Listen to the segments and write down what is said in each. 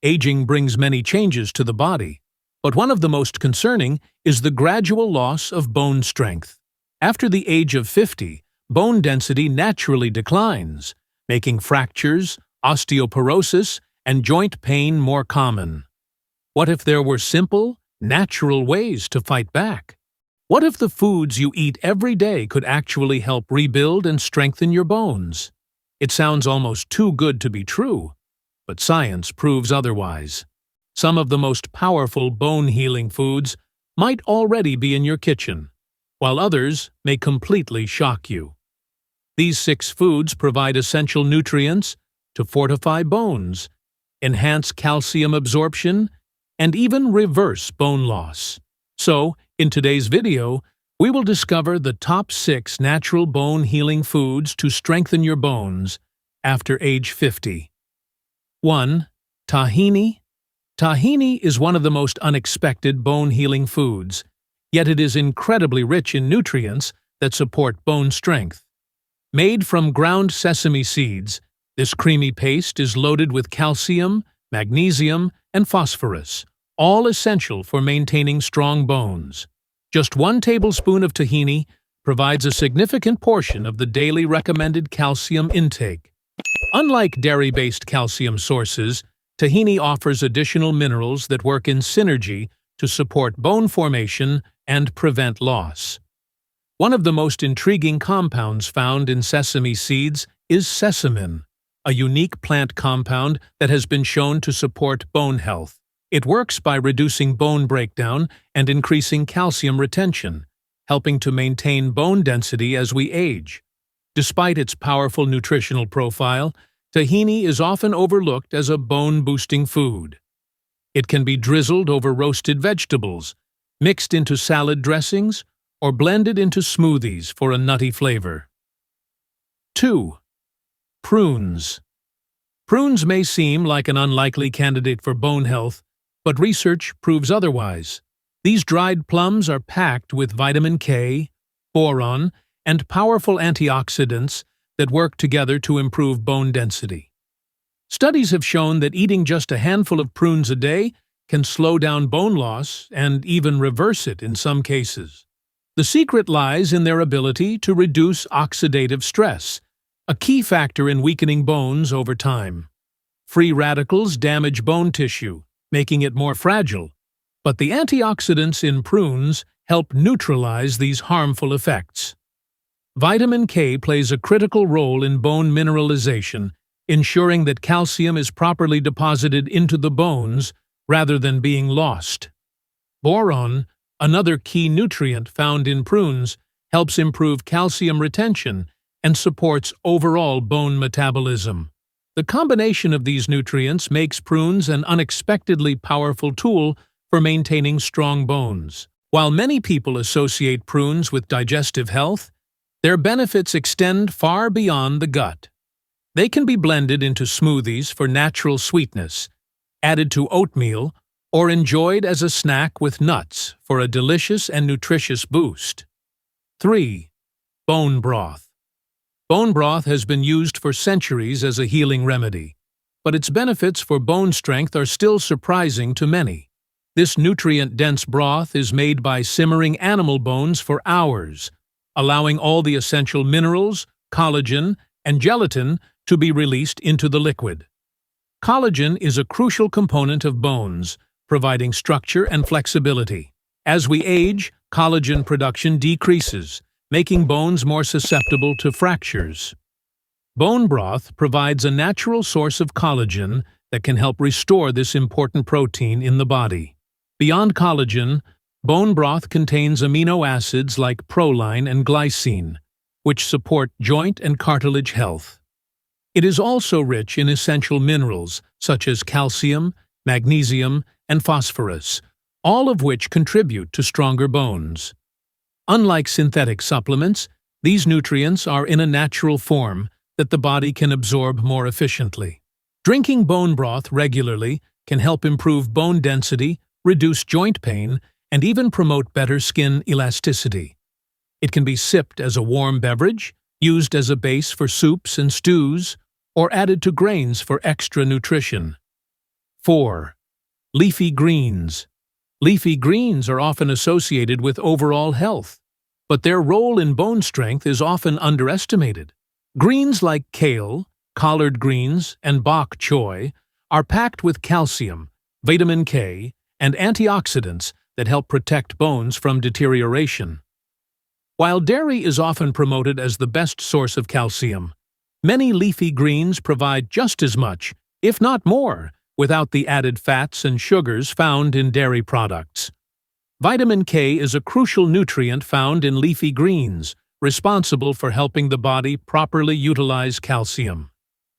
Aging brings many changes to the body, but one of the most concerning is the gradual loss of bone strength. After the age of 50, bone density naturally declines, making fractures, osteoporosis, and joint pain more common. What if there were simple, natural ways to fight back? What if the foods you eat every day could actually help rebuild and strengthen your bones? It sounds almost too good to be true, but science proves otherwise. Some of the most powerful bone-healing foods might already be in your kitchen, while others may completely shock you. These 6 foods provide essential nutrients to fortify bones, enhance calcium absorption, and even reverse bone loss. So, in today's video, we will discover the top 6 natural bone-healing foods to strengthen your bones after age 50. 1. Tahini. Tahini is one of the most unexpected bone-healing foods, yet it is incredibly rich in nutrients that support bone strength. Made from ground sesame seeds, this creamy paste is loaded with calcium, magnesium, and phosphorus, all essential for maintaining strong bones. Just 1 tablespoon of tahini provides a significant portion of the daily recommended calcium intake. Unlike dairy-based calcium sources, tahini offers additional minerals that work in synergy to support bone formation and prevent loss. One of the most intriguing compounds found in sesame seeds is sesamin, a unique plant compound that has been shown to support bone health. It works by reducing bone breakdown and increasing calcium retention, helping to maintain bone density as we age. Despite its powerful nutritional profile, tahini is often overlooked as a bone-boosting food. It can be drizzled over roasted vegetables, mixed into salad dressings, or blended into smoothies for a nutty flavor. 2. Prunes. Prunes may seem like an unlikely candidate for bone health, but research proves otherwise. These dried plums are packed with vitamin K, boron, and powerful antioxidants that work together to improve bone density. Studies have shown that eating just a handful of prunes a day can slow down bone loss and even reverse it in some cases. The secret lies in their ability to reduce oxidative stress, a key factor in weakening bones over time. Free radicals damage bone tissue, making it more fragile, but the antioxidants in prunes help neutralize these harmful effects. Vitamin K plays a critical role in bone mineralization, ensuring that calcium is properly deposited into the bones rather than being lost. Boron, another key nutrient found in prunes, helps improve calcium retention and supports overall bone metabolism. The combination of these nutrients makes prunes an unexpectedly powerful tool for maintaining strong bones. While many people associate prunes with digestive health, their benefits extend far beyond the gut. They can be blended into smoothies for natural sweetness, added to oatmeal, or enjoyed as a snack with nuts for a delicious and nutritious boost. 3. Bone broth. Bone broth has been used for centuries as a healing remedy, but its benefits for bone strength are still surprising to many. This nutrient-dense broth is made by simmering animal bones for hours, allowing all the essential minerals, collagen, and gelatin to be released into the liquid. Collagen is a crucial component of bones, providing structure and flexibility. As we age, collagen production decreases, making bones more susceptible to fractures. Bone broth provides a natural source of collagen that can help restore this important protein in the body. Beyond collagen, bone broth contains amino acids like proline and glycine, which support joint and cartilage health. It is also rich in essential minerals such as calcium, magnesium, and phosphorus, all of which contribute to stronger bones. Unlike synthetic supplements, these nutrients are in a natural form that the body can absorb more efficiently. Drinking bone broth regularly can help improve bone density, reduce joint pain, and even promote better skin elasticity. It can be sipped as a warm beverage, used as a base for soups and stews, or added to grains for extra nutrition. 4. Leafy greens. Leafy greens are often associated with overall health, but their role in bone strength is often underestimated. Greens like kale, collard greens, and bok choy are packed with calcium, vitamin K, and antioxidants that help protect bones from deterioration. While dairy is often promoted as the best source of calcium, many leafy greens provide just as much, if not more, without the added fats and sugars found in dairy products. Vitamin K is a crucial nutrient found in leafy greens, responsible for helping the body properly utilize calcium.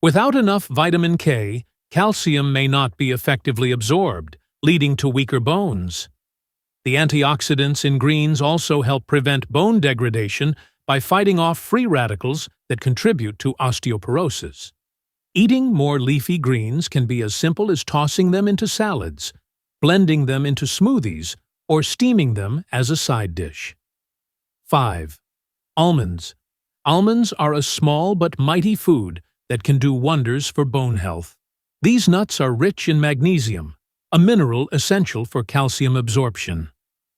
Without enough vitamin K, calcium may not be effectively absorbed, leading to weaker bones. The antioxidants in greens also help prevent bone degradation by fighting off free radicals that contribute to osteoporosis. Eating more leafy greens can be as simple as tossing them into salads, blending them into smoothies, or steaming them as a side dish. 5. Almonds. Almonds are a small but mighty food that can do wonders for bone health. These nuts are rich in magnesium, a mineral essential for calcium absorption.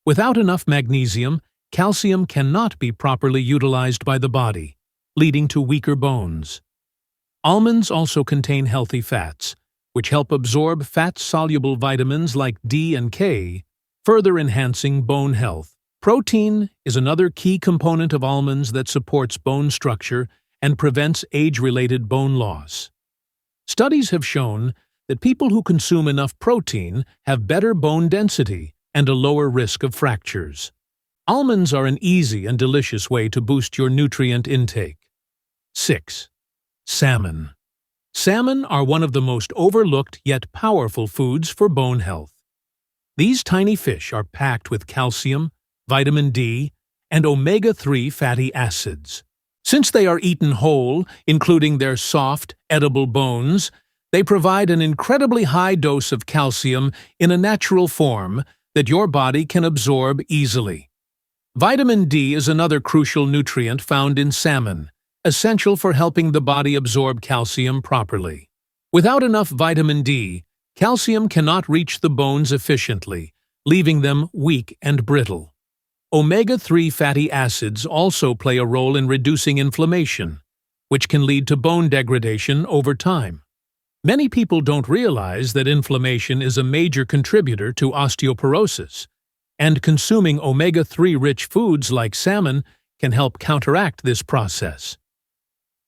Without enough magnesium, calcium cannot be properly utilized by the body, leading to weaker bones. Almonds also contain healthy fats, which help absorb fat-soluble vitamins like D and K, further enhancing bone health. Protein is another key component of almonds that supports bone structure and prevents age-related bone loss. Studies have shown that people who consume enough protein have better bone density and a lower risk of fractures. Almonds are an easy and delicious way to boost your nutrient intake. 6. Salmon. Salmon are one of the most overlooked yet powerful foods for bone health. These tiny fish are packed with calcium, vitamin D, and omega-3 fatty acids. Since they are eaten whole, including their soft, edible bones, they provide an incredibly high dose of calcium in a natural form that your body can absorb easily. Vitamin D is another crucial nutrient found in salmon, essential for helping the body absorb calcium properly. Without enough vitamin D, calcium cannot reach the bones efficiently, leaving them weak and brittle. Omega-3 fatty acids also play a role in reducing inflammation, which can lead to bone degradation over time. Many people don't realize that inflammation is a major contributor to osteoporosis, and consuming omega-3-rich foods like salmon can help counteract this process.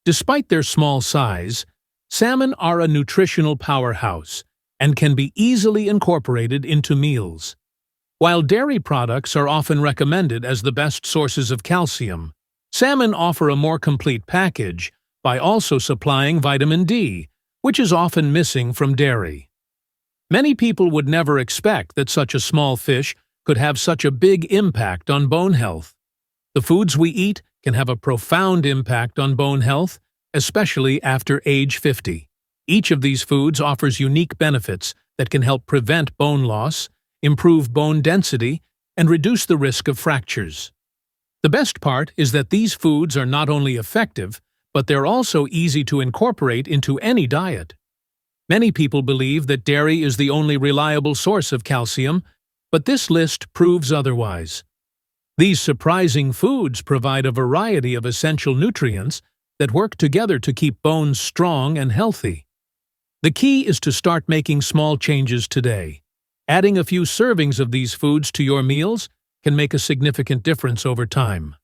Despite their small size, salmon are a nutritional powerhouse and can be easily incorporated into meals. While dairy products are often recommended as the best sources of calcium, salmon offer a more complete package by also supplying vitamin D, which is often missing from dairy. Many people would never expect that such a small fish could have such a big impact on bone health. The foods we eat can have a profound impact on bone health, especially after age 50. Each of these foods offers unique benefits that can help prevent bone loss, improve bone density, and reduce the risk of fractures. The best part is that these foods are not only effective, but they're also easy to incorporate into any diet. Many people believe that dairy is the only reliable source of calcium, but this list proves otherwise. These surprising foods provide a variety of essential nutrients that work together to keep bones strong and healthy. The key is to start making small changes today. Adding a few servings of these foods to your meals can make a significant difference over time.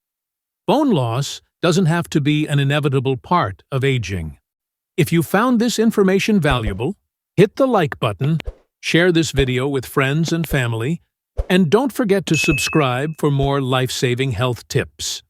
Bone loss doesn't have to be an inevitable part of aging. If you found this information valuable, hit the like button, share this video with friends and family, and don't forget to subscribe for more life-saving health tips.